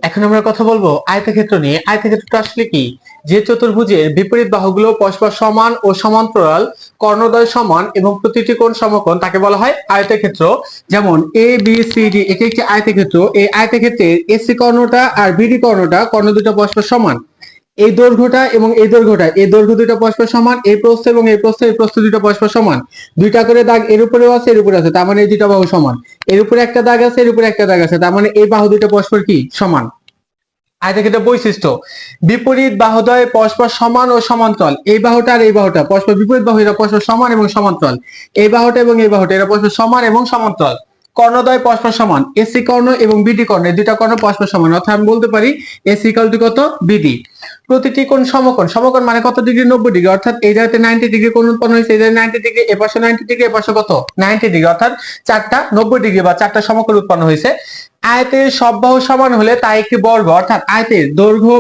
এখন আমরা কথা বলবো আয়তক্ষেত্র নিয়ে। আয়তক্ষেত্রটা আসলে কি? যে চতুর্ভুজের বিপরীত বাহুগুলো পরস্পর সমান ও সমান্তরাল, কর্ণদ্বয় সমান এবং প্রতিটি কোণ সমকোণ, তাকে বলা হয় আয়তক্ষেত্র। যেমন এ বি সি ডি, এটি একটি আয়তক্ষেত্র। এই আয়তক্ষেত্রের এসি কর্ণটা আর বিডি কর্ণটা, কর্ণ দুটো পরস্পর সমান। এই দৈর্ঘ্যটা এবং এই দৈর্ঘ্য দুটো পরস্পর সমান। এই প্রস্থ এবং এই প্রস্থ দুটো পরস্পর সমান। দুইটা করে দাগ এর উপরেও আছে, এর উপরে আছে, তার মানে এই দুটো বাহু সমান। এর উপরে একটা দাগ আছে, এর উপরে একটা দাগ আছে, তার মানে এই বাহু দুটো পরস্পর কি সমান। আয়তক্ষেত্রের বৈশিষ্ট্য: বিপরীত বাহুদ্বয় পরস্পর সমান ও সমান্তরাল। এই বাহুটা আর এই বাহুটা পরস্পর বিপরীত বাহু, এরা পরস্পর সমান এবং সমান্তরাল। এই বাহুটা এবং এই বাহুটা এরা পরস্পর সমান এবং সমান্তরাল। কর্ণদ্বয় পরস্পর সমান। এসি কর্ণ এবং বিডি কর্ণ, এই দুইটা কর্ণ পরস্পর সমান, অর্থাৎ আমি বলতে পারি এসি ইকুয়াল টু কত, বিডি। প্রতিটি কোণ সমকোণ। সমকোণ মানে কত ডিগ্রি? 90 ডিগ্রি। অর্থাৎ এই জায়গাতে 90 ডিগ্রি কোণ উৎপন্ন হয়েছে, এই জায়গায় 90 ডিগ্রি, এ পাশে 90 ডিগ্রি, এ পাশে কত, 90 ডিগ্রি। অর্থাৎ চারটা 90 ডিগ্রি বা চারটা সমকোণ উৎপন্ন হয়েছে। আয়তের সব বাহু সমান হলে তা একটি বর্গ। অর্থাৎ আয়তের দৈর্ঘ্য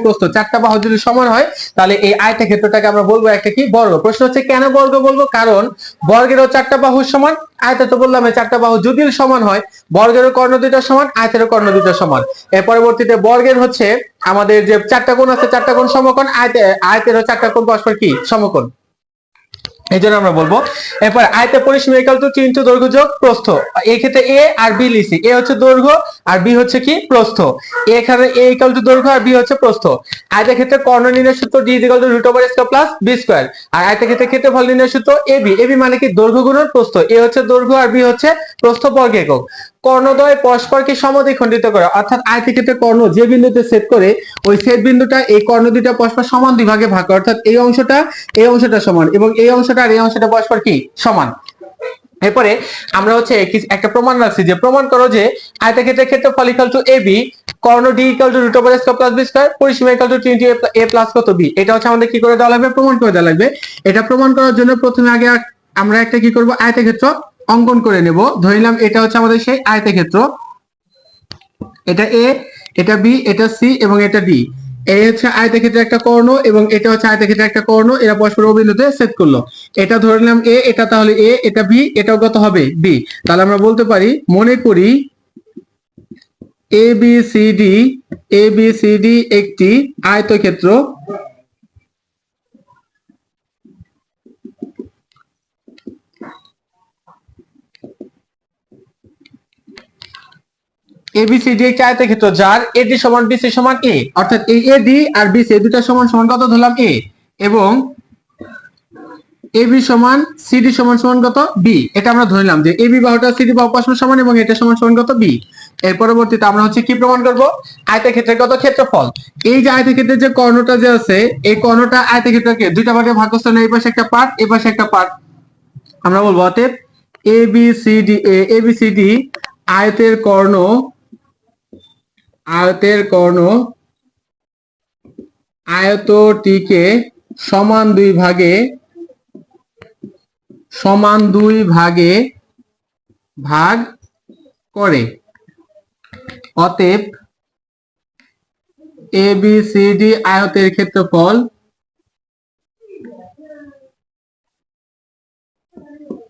প্রস্থ চারটা বাহু যদি সমান হয়, তাহলে এই আয়তক্ষেত্রটাকে আমরা বলবো একটা কি, বর্গ। প্রশ্ন হচ্ছে কেন বর্গ বলবো? কারণ বর্গেরও চারটা বাহু সমান। আয়তে তো বললাম এই চারটা বাহু যদি সমান হয়, বর্গেরও কর্ণ দুইটা সমান, আয়তেরও কর্ণ দুইটা সমান। এর পরবর্তীতে বর্গের হচ্ছে আমাদের যে চারটা কোণ আছে, চারটা কোণ সমকোণ। আয়তেরও চারটা কোণ পরস্পর কি সমাকোণ। এই জন্য আমরা বলবো। এরপর আয়তের পরিসীমা ইকুয়াল টু 3 ইনটু দৈর্ঘ্য যোগ প্রস্থ। এই ক্ষেত্রে এ আর বি লিখছি। এ হচ্ছে দৈর্ঘ্য আর বি হচ্ছে কি প্রস্থ। এখানে এ ইকুয়াল টু দৈর্ঘ্য আর বি হচ্ছে প্রস্থ। আয়তের ক্ষেত্রে কর্ণ নির্ণয়ের সূত্র D equal to root over square plus B square. আর আয়তের ক্ষেত্রে ক্ষেত্রফল নির্ণয়ের সূত্র এবি। এবি মানে কি? দৈর্ঘ্য গুণন প্রস্থ। এ হচ্ছে দৈর্ঘ্য আর বি হচ্ছে প্রস্থ বর্গ একক। কর্ণদ্বয় পরস্পরকে সমদ্বিখণ্ডিত করে। অর্থাৎ আয়তের ক্ষেত্রে কর্ণ যে বিন্দুতে ছেদ করে, ওই ছেদ বিন্দুটা এই কর্ণ দুইটা পরস্পর সমান দুই ভাগে ভাগ করে। অর্থাৎ এই অংশটা সমান এবং এই অংশটা আর এই অংশটা পরস্পর কি সমান। এরপরে আমরা হচ্ছে একটা প্রমাণ রাখছি, যে প্রমাণ করো যে আয়তক্ষেত্রের ক্ষেত্রফল ইকুয়াল টু এবি, কর্ণ D equal to root over square plus B square, পরিসীমা ইকুয়াল টু 3 এ প্লাস কত বি। এটা হচ্ছে আমাদের কি করে দেওয়া লাগবে? প্রমাণ করে দেওয়া লাগবে। এটা প্রমাণ করার জন্য প্রথমে আগে আমরা একটা কি করব, আয়তক্ষেত্র অঙ্কন করে নেব। ধরে নিলাম এটা হচ্ছে আমাদের সেই আয়তক্ষেত্র। এটা এ, এটা বি, এটা সি এবং এটা ডি। এই হচ্ছে আয়তক্ষেত্রের একটা কর্ণ এবং এটা হচ্ছে আয়তক্ষেত্রের একটা কর্ণ, এরা পরস্পর অভিলুতে ছেদ করলো। এটা ধরে নিলাম এ, এটা তাহলে এ, এটা বি, এটাও কত হবে বি। তাহলে আমরা বলতে পারি, মনে করি A B C D, A B C D একটি আয়তক্ষেত্র। এবিসিডি একটি আয়তক্ষেত্র যার এডি সমান বিসি সমান এ। অর্থাৎ এই এডি আর বিসি দুটা সমান সমান কত ধরলাম এ, এবং এবি সমান সিডি সমান সমান কত বি। এটা আমরা ধরলাম যে এবি বাহুটা সিডি বাহু পরস্পর সমান এবং এটা সমান সমান কত বি। এর পরবর্তীতে আমরা হচ্ছে কি প্রমাণ করব? আয়তক্ষেত্রের কত ক্ষেত্রফল। এই যে আয়তক্ষেত্রের যে কর্ণটা যে আছে, এই কর্ণটা আয়তক্ষেত্রকে দুইটা ভাগে ভাগ করতে হবে, এই পাশে একটা পার্ট, এই পাশে একটা পার্ট। আমরা বলবো অতএব এবিসিডি আয়তের কর্ণ, আয়তটিকে সমান দুই ভাগে ভাগ করে। অতএব এবিসিডি আয়তের ক্ষেত্রফল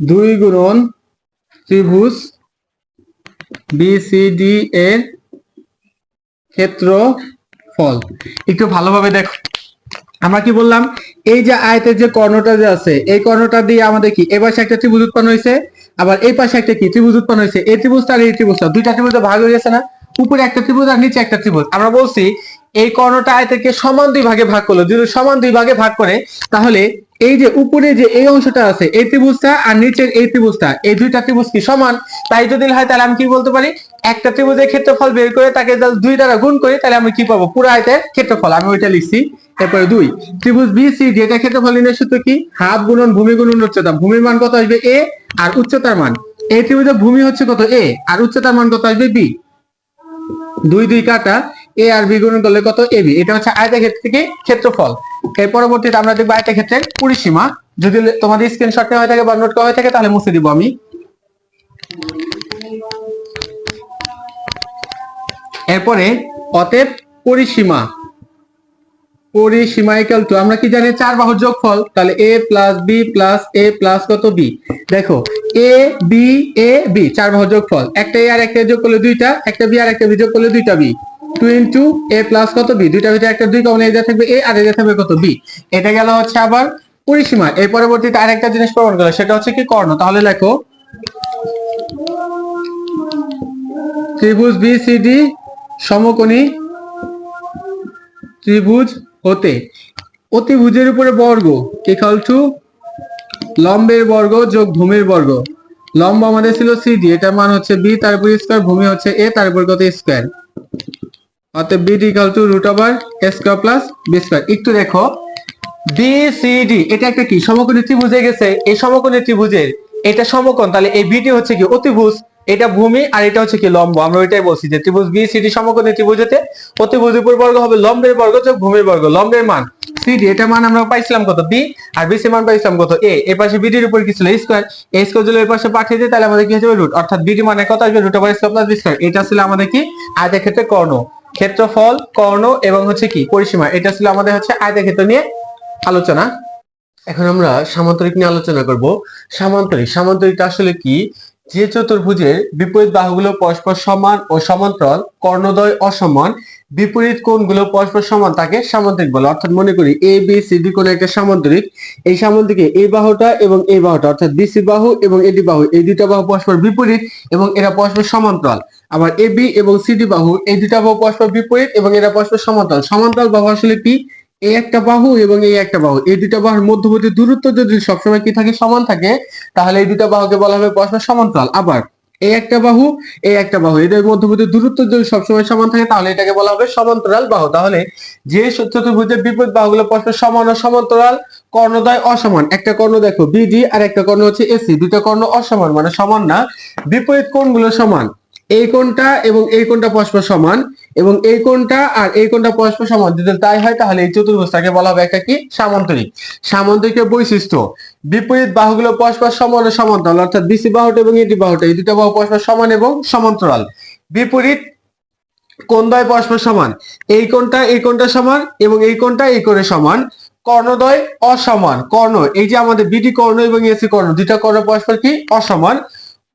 2 গুণন ত্রিভুজ বিসিডি এর ক্ষেত্রফল। একটু ভালোভাবে দেখো, আমরা কি বললাম? এই যে আয়তের যে কর্ণটা যে আছে, এই কর্ণটা দিয়ে আমাদের কি এই পাশে একটা ত্রিভুজ উৎপন্ন হয়েছে, আবার এই পাশে একটা কি ত্রিভুজ উৎপন্ন হয়েছে। এই ত্রিভুজটা আর এই ত্রিভুজটা, দুইটা ত্রিভুজে ভাগ হয়ে গেছে না? উপরে একটা ত্রিভুজ আর নিচে একটা ত্রিভুজ। আমরা বলছি এই কর্ণটা আয়তকে সমান দুই ভাগে ভাগ করলো। যদি সমান দুই ভাগে ভাগ করে, তাহলে এই যে উপরে যে এই অংশটা আছে, এই ত্রিভুজটা আর নিচের এই ত্রিভুজটা, এই দুইটা ত্রিভুজ কি সমান। তাই যদি হয়, তাহলে আমি কি বলতে পারি? একটা ত্রিভুজের ক্ষেত্রফল বের করে তাকে 2 দ্বারা গুণ করি, তাহলে আমি কি পাবো? পুরো আয়তের ক্ষেত্রফল। আমি ওইটা লিখছি। এরপরে 2 ত্রিভুজ বিসিডি, এটা ক্ষেত্রফল নির্ণয়ের সূত্র কি? হাফ গুণন ভূমি গুণন উচ্চতা। ভূমির মান কত আসবে? এ, আর উচ্চতার মান, এই ত্রিভুজের ভূমি হচ্ছে কত? এ, আর উচ্চতার মান কত আসবে? বি। 2 2 কাটা, এ আর বি গুণন করলে কত? এবি। এটা হচ্ছে আয়তক্ষেত্র থেকে ক্ষেত্রফল। এর পরবর্তীতে আমরা দেখব আয়তক্ষেত্রের পরিসীমা। যদি তোমাদের স্ক্রিনশট নেওয়া হয়ে থাকে বা নোট করা হয়ে থাকে, তাহলে মুছে দিব আমি। এরপরে অতএব পরিসীমা পরিসীমা ইকুয়াল টু, আমরা কি জানি চার বাহুর যোগফল, তাহলে a plus b plus a plus কত বি। দেখো a b a b চার বাহুর যোগফল, একটা a আর একটা যোগ করলে দুইটা, একটা b আর একটা b যোগ করলে দুইটা b, 2 ইনটু a প্লাস কত b, দুইটার ভিতরে একটা 2 কমন, এই যা থাকবে a আর এই যা থাকবে কত b। এটা গেল হচ্ছে আবার পরিসীমা। এর পরবর্তীতে আরেকটা জিনিস প্রমাণ করলো, সেটা হচ্ছে কি কর্ণ। তাহলে লেখো ত্রিভুজ BCD সমকোণী ত্রিভুজ হতে অতিভুজের উপরে বর্গ ইকুয়াল টু লম্বের বর্গ যোগ ভূমির বর্গ। লম্ব আমাদের ছিল CD, এটার মান হচ্ছে b, তারপর স্কয়ার, ভূমি হচ্ছে a, তারপর কত স্কয়ার, অতএব BD equal to root over a square plus b square. একটু দেখো BCD এটা একটা কি সমকোণী ত্রিভুজ হয়ে গেছে। এই সমকোণী ত্রিভুজের এটা সমকোণ, তাহলে এই বিটি হচ্ছে কি অতিভুজ, এটা ভূমি, আর এটা হচ্ছে কি লম্ব। আমরা ওইটাই বলছি যে ত্রিভুজ BCD সমকোণী ত্রিভুজ হতে অতিভুজের উপর বর্গ হবে লম্বের বর্গ যোগ ভূমির বর্গ। লম্বের মান CD, এটা মান আমরা পাইছিলাম কত b, আর BC মান পাইছিলাম কত a। এর পাশে BD এর উপর কি ছিল স্কয়ার, a স্কয়ার যদি এর পাশে পাঠিয়ে দিই তাহলে আমাদের কি হয়ে যাবে রুট, অর্থাৎ BD মানে কত আসবে root over square plus b square. এটা ছিল আমাদের কি আয়তক্ষেত্রের কর্ণ, ক্ষেত্রফল, কর্ণ এবং হচ্ছে কি পরিসীমা। এটা ছিল আমাদের হচ্ছে আয়তক্ষেত্র নিয়ে আলোচনা। এখন আমরা সামান্তরিক নিয়ে আলোচনা করব। সামান্তরিকটা আসলে কি, যে চতুর্ভুজের বিপরীত বাহুগুলো পরস্পর সমান ও সমান্তরাল, কর্ণদ্বয় অসমান, বিপরীত কোণগুলো পরস্পর সমান তাকে সামান্তরিক বলে। অর্থাৎ মনে করি এ বি সি ডি কোণ একটা সামান্তরিক, এই সামান্তরিকে এই বাহুটা এবং এই বাহুটা অর্থাৎ বিসি বাহু এবং এডি বাহু, এই দুইটা বাহু পরস্পর বিপরীত এবং এরা পরস্পর সমান্তরাল। আবার এ বি এবং সিডি বাহু, এই দুইটা বাহু পরস্পর বিপরীত এবং এরা পরস্পর সমান্তরাল। সমান্তরাল বাহু আসলে কি, এই একটা বাহু এবং এই একটা বাহু, এই দুইটা বাহুর মধ্যবর্তী দূরত্ব যদি সবসময় কি থাকে সমান থাকে, তাহলে এই দুইটা বাহুকে বলা হবে পরস্পর সমান্তরাল। আবার এই একটা বাহু এই একটা বাহু, এদের মধ্যবর্তী দূরত্ব যদি সবসময় সমান থাকে তাহলে এটাকে বলা হবে সমান্তরাল বাহু। তাহলে যে চতুর্ভুজের বিপরীত বাহুগুলো পরস্পর সমান ও সমান্তরাল, কর্ণদ্বয় অসমান, একটা কর্ণ দেখো বিডি আর একটা কর্ণ হচ্ছে এসি, দুইটা কর্ণ অসমান মানে সমান না, বিপরীত কোণগুলো সমান, এই কোণটা এবং এই কোণটা পরস্পর সমান এবং এই কোণটা আর এই কোণটা পরস্পর সমান, যদি তাই হয় তাহলে এই চতুর্ভুজটাকে বলা হবে একটা কি সামান্তরিক। সামান্তরিকের বৈশিষ্ট্য, বিপরীত বাহুগুলো পরস্পর সমান ও সমান্তরাল, অর্থাৎ বিসি বাহুটা এবং এডি বাহুটা, এই দুটো বাহু পরস্পর সমান এবং সমান্তরাল। বিপরীত কোণদ্বয় পরস্পর সমান, এই কোণটা সমান এবং এই কোণটা এই কোণের সমান। কর্ণদ্বয় অসমান, কর্ণ এই যে আমাদের বিডি কর্ণ এবং এসি কর্ণ, দুইটা কর্ণ পরস্পর কি অসমান।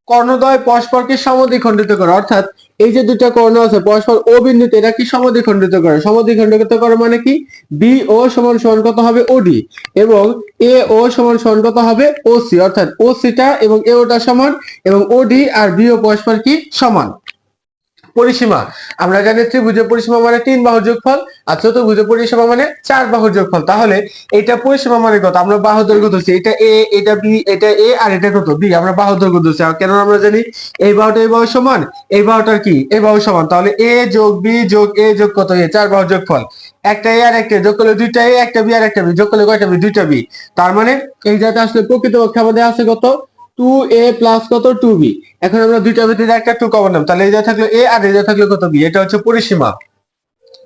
কর্ণদ্বয় পরস্পরকে সমদ্বিখণ্ডিত করে, অর্থাৎ এই যে দুইটা কর্ণ আছে পরস্পর ও বিন্দুতে এরা কি সমদ্বিখণ্ডিত করে। সমদ্বিখণ্ডিত করে মানে কি, বি ও সমান সমান কত হবে ওডি এবং এ ও সমান সমান কত হবে ওসি, অর্থাৎ ও সিটা এবং এ ওটা সমান এবং ওডি আর বি ও পরস্পর কি সমান। পরিসীমা, আমরা জানি ত্রিভুজের পরিসীমা মানে 3 বাহুর যোগফল, আর চতুর্ভুজের পরিসীমা মানে 4 বাহুর যোগফল। তাহলে এটা পরিসীমা মানে কত, আমরা বাহু দৈর্ঘ্য ধরছি, এটা এ, এটা বি, এটা এ আর এটা কত বি, আমরা বাহু দৈর্ঘ্য ধরছি। আর কেন আমরা জানি এই বাহুটা এই বাহু সমান, এই বাহুটার কি এই বাহু সমান, তাহলে এ যোগ বি যোগ এ যোগ কত এ, 4 বাহুর যোগফল। একটা এ আর একটা যোগ করলে দুইটা এ, একটা বি আর একটা বি যোগ করলে কয়টা বি, দুইটা বি। তার মানে এই জায়গাটা আসলে প্রকৃতপক্ষে আমাদের আছে কত 2a প্লাস কত 2b। এখন আমরা দুইটার ভিতরে একটা 2 কমন নিলাম, তাহলে এই যা থাকলো a আর এই যা থাকলো কত b। এটা হচ্ছে পরিসীমা।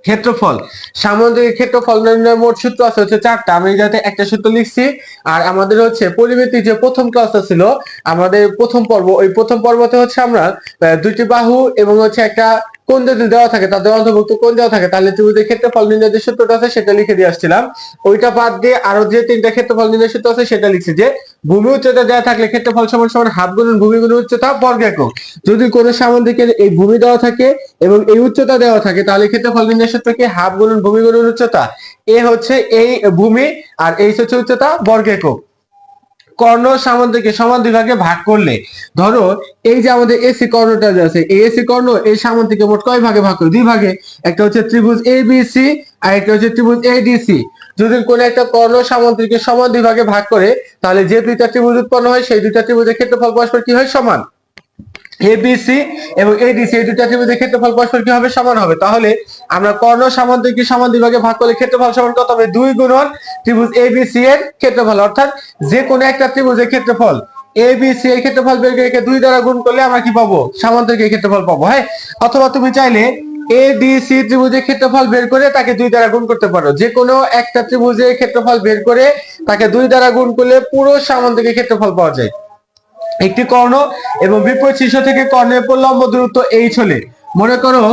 ক্ষেত্রফল, সামুদ্রিক ক্ষেত্রফল নির্ণয়ের মোট সূত্র আছে হচ্ছে 4টা, আমি যাতে একটা সূত্র লিখছি। আর আমাদের হচ্ছে পরিমিতির যে প্রথম ক্লাসটা ছিল আমাদের প্রথম পর্ব, ওই প্রথম পর্বতে হচ্ছে আমরা দুইটি বাহু এবং হচ্ছে একটা কোণ যদি দেওয়া থাকে, তাদের অন্তর্ভুক্ত কোণ দেওয়া থাকে, তাহলে ত্রিভুজের ক্ষেত্রফল নির্ণয়ের যে সূত্রটা আছে সেটা লিখে দিয়ে আসছিলাম। ওইটা বাদ দিয়ে আরো যে 3টা ক্ষেত্রফল নির্ণয়ের সূত্র আছে সেটা লিখছি, যে ভূমি উচ্চতা দেওয়া থাকলে ক্ষেত্রফল সমান সমান হাফ গুণন ভূমি গুণন উচ্চতা বর্গ একক। যদি কোনো সামুদ্রিকের এই ভূমি দেওয়া থাকে এবং এই উচ্চতা দেওয়া থাকে, তাহলে ক্ষেত্রফল নির্ণয়ের সূত্র কি হাফ গুণন ভূমি গুণন উচ্চতা। এ হচ্ছে এই ভূমি আর এই হচ্ছে উচ্চতা বর্গ একক। কর্ণ সামুদ্রিকে সমান দুই ভাগে ভাগ করলে, ধরো এই যে আমাদের এসি কর্ণটা যে আছে, এই এসি কর্ণ এই সামুদ্রিকে মোট কয় ভাগে ভাগ করে, 2 ভাগে। একটা হচ্ছে ত্রিভুজ এবিসি আর একটা হচ্ছে ত্রিভুজ এডিসি। যদি কোন একটা কর্ণ সামুদ্রিকে সমান 2 ভাগে ভাগ করে, তাহলে যে দুইটা ত্রিভুজ উৎপন্ন হয় সেই দুইটা ত্রিভুজের ক্ষেত্রফল পরস্পর কি হয় সমান। এবিসি এবং এডিসি এই দুইটা ত্রিভুজের ক্ষেত্রফল পরস্পর কি হবে সমান হবে। তাহলে আমরা কর্ণ সামুদ্রিকে সমান 2 ভাগে ভাগ করলে ক্ষেত্রফল সমান কত হবে, 2 গুণন ত্রিভুজ এবিসি এর ক্ষেত্রফল। অর্থাৎ যে কোনো একটা ত্রিভুজের ক্ষেত্রফল এবিসি এর ক্ষেত্রফল বের করে 2 দ্বারা গুণ করলে আমরা কি পাবো, সামুদ্রিকের ক্ষেত্রফল পাবো। হ্যাঁ, অথবা তুমি চাইলে এডিসি ত্রিভুজের ক্ষেত্রফল বের করে তাকে 2 দ্বারা গুণ করতে পারো। যে কোনো একটা ত্রিভুজের ক্ষেত্রফল বের করে তাকে 2 দ্বারা গুণ করলে পুরো সামুদ্রিকের ক্ষেত্রফল পাওয়া যায়। একটি কর্ণ এবং বিপরীত শীর্ষ থেকে কর্ণের উপর লম্ব দূরত্ব h হলে, মনে করো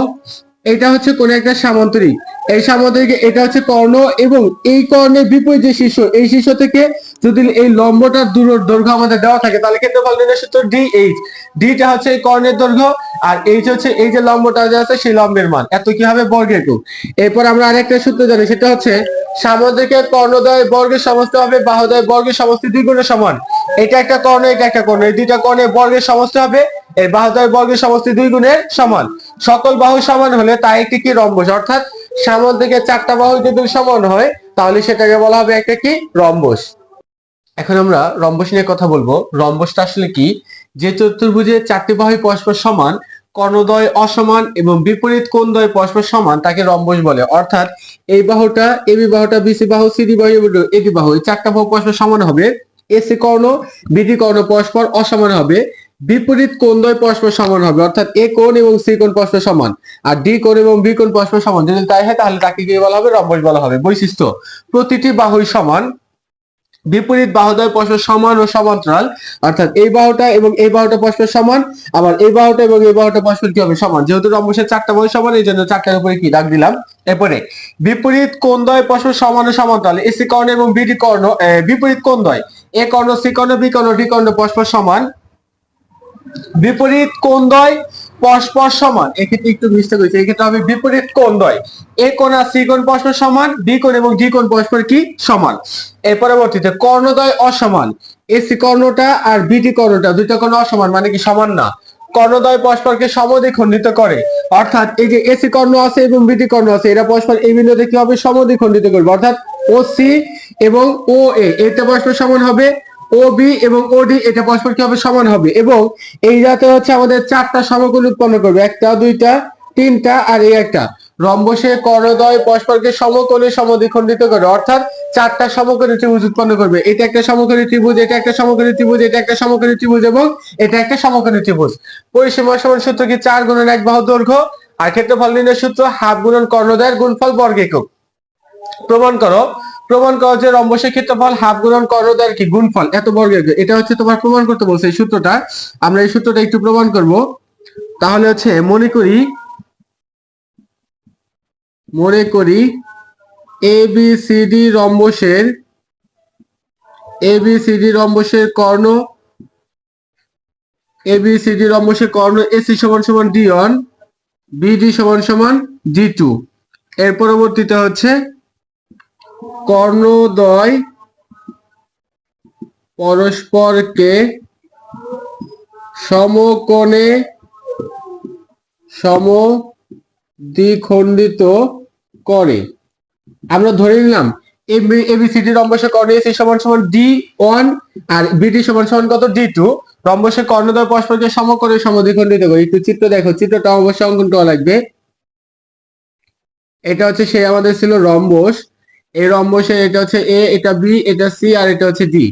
এটা হচ্ছে কোন একটা সামান্তরিক, এই সামান্তরিক এটা হচ্ছে কর্ণ, এবং এই কর্ণের বিপরীত যে শীর্ষ, এই শীর্ষ থেকে যদি এই লম্বটার দৈর্ঘ্য আমাদের দেওয়া থাকে, তাহলে ক্ষেত্রফল নির্ণয় সূত্র DH। ডিটা হচ্ছে এই কর্ণের দৈর্ঘ্য, আর এইচ হচ্ছে এই যে লম্বটা যে আছে সেই লম্বের মান, এত কি হবে বর্গের একক। এরপর আমরা আরেকটা সূত্র জানি, সেটা হচ্ছে সামান্তরিকের কর্ণদ্বয় বর্গের সমষ্টি হবে বাহুদ্বয় বর্গের সমষ্টি 2 গুণের সমান। এটা একটা কর্ণ, এটা একটা কর্ণ, এই দুইটা কর্ণের বর্গের সমষ্টি হবে এর বাহুদ্বয় বর্গের সমষ্টি 2 গুণের সমান। সকল বাহু সমান হলে তা একটি কি রম্বস, অর্থাৎ সামান্তরিকের 4টা বাহু যদি সমান হয় তাহলে সেটাকে বলা হবে একটা কি রম্বস। এখন আমরা রম্বস নিয়ে কথা বলবো। রম্বসটা আসলে কি? যে চতুর্ভুজের 4টি বাহু পরস্পর সমান, কর্ণদ্বয় অসমান এবং বিপরীত কোণদ্বয় পরস্পর সমান তাকে রম্বস বলে। অর্থাৎ এই বাহুটা এবি বাহুটা বিসি বাহু সিডি বাহু এডি বাহু, এই 4টা বাহু পরস্পর সমান হবে। এসি কর্ণ বিডি কর্ণ পরস্পর অসমান হবে, বিপরীত কোণদ্বয় পরস্পর সমান হবে, অর্থাৎ এ কোণ এবং সি কোণ পরস্পর সমান, আর ডি কোণ এবং বি কোণ পরস্পর সমান। যদি তাই হয় তাহলে তাকে কি বলা হবে? রম্বস বলা হবে। বৈশিষ্ট্য: প্রতিটি বাহুই সমান, বিপরীত বাহুদ্বয় পরস্পর সমান ও সমান্তরাল, অর্থাৎ এই বাহুটা এবং এই বাহুটা পরস্পর সমান, আবার এই বাহুটা এবং এই বাহুটা পরস্পর কি হবে? সমান। যেহেতু রম্বসের 4টা বাহু সমান, এই জন্য 4টার উপরে কি দাগ দিলাম। এরপরে বিপরীত কোণদ্বয় পরস্পর সমান ও সমান্তরাল, এসি কর্ণ এবং বিডি কর্ণ বিপরীত কোণদ্বয় এ কর্ণ সি কর্ণ বি কর্ণ ডি কর্ণ পরস্পর সমান, বিপরীত কোণদ্বয় পরস্পর সমান। এক্ষেত্রে একটু মিস্টেক হয়েছে, এক্ষেত্রে হবে বিপরীত কোণদ্বয় এ কোণ আর সি কোণ পরস্পর সমান, বি কোণ এবং ডি কোণ পরস্পর কি সমান। এর পরবর্তীতে কর্ণদ্বয় অসমান, এসি কর্ণটা আর বিডি কর্ণটা দুইটা কর্ণ অসমান, মানে কি সমান না। কর্ণদ্বয় পরস্পরকে সমদ্বিখণ্ডিত করে, অর্থাৎ এই যে এসি কর্ণ আছে এবং বিডি কর্ণ আছে, এরা পরস্পর এই বিন্দুতে কি হবে? সমদ্বিখণ্ডিত করবে, অর্থাৎ ও সি এবং ও এ এটা পরস্পর সমান হবে, ও বি এবং ও ডি এটা পরস্পর কি হবে? সমান হবে। এবং এই জাতে হচ্ছে আমাদের 4টা সমকোণ উৎপন্ন করবে, একটা দুইটা তিনটা আর এই একটা। রম্বসে কর্ণদ্বয় পরস্পরকে সমকোণে সমদ্বিখণ্ডিত করে, অর্থাৎ 4টা সমকোণী ত্রিভুজ উৎপন্ন করবে। এটা একটা সমকোণী ত্রিভুজ, এটা একটা সমকোণী ত্রিভুজ, এটা একটা সমকোণী ত্রিভুজ এবং এটা একটা সমকোণী ত্রিভুজ। পরিসীমা সমান সূত্র কি? 4 গুণন 1 বাহু দৈর্ঘ্য। আর ক্ষেত্রফল নির্ণয় সূত্র হাফ গুণন কর্ণদ্বয়ের গুণফল বর্গ একক। প্রমাণ করো। প্রমাণ করো যে রম্বসের ক্ষেত্রফল হাফ গুণন কর্ণদ্বয়ের কি গুণফল এত বর্গের। এটা হচ্ছে তোমার প্রমাণ করতে বলছে এই সূত্রটা। আমরা এই সূত্রটা একটু প্রমাণ করব। তাহলে হচ্ছে মনে করি এবিসিডি রম্বসের কর্ণ এসি সমান সমান D1, বিডি সমান সমান D2। এর পরবর্তীতে হচ্ছে কর্ণদ্বয় পরস্পরকে সমকোণে সমদ্বিখণ্ডিত করে। আমরা ধরে নিলাম এবিসিডি রম্বসের কর্ণ এসি সমান সমান D1 আর বিডি সমান সমান কত? D2। রম্বসের কর্ণদ্বয় পরস্পরকে সমকোণে সমদ্বিখণ্ডিত করে। একটু চিত্র দেখো, চিত্রটা অবশ্যই অঙ্কন করা লাগবে। এটা হচ্ছে সেই আমাদের ছিল রম্বস। এই রম্বসে এটা হচ্ছে এ, এটা বি, এটা সি আর এটা হচ্ছে ডি।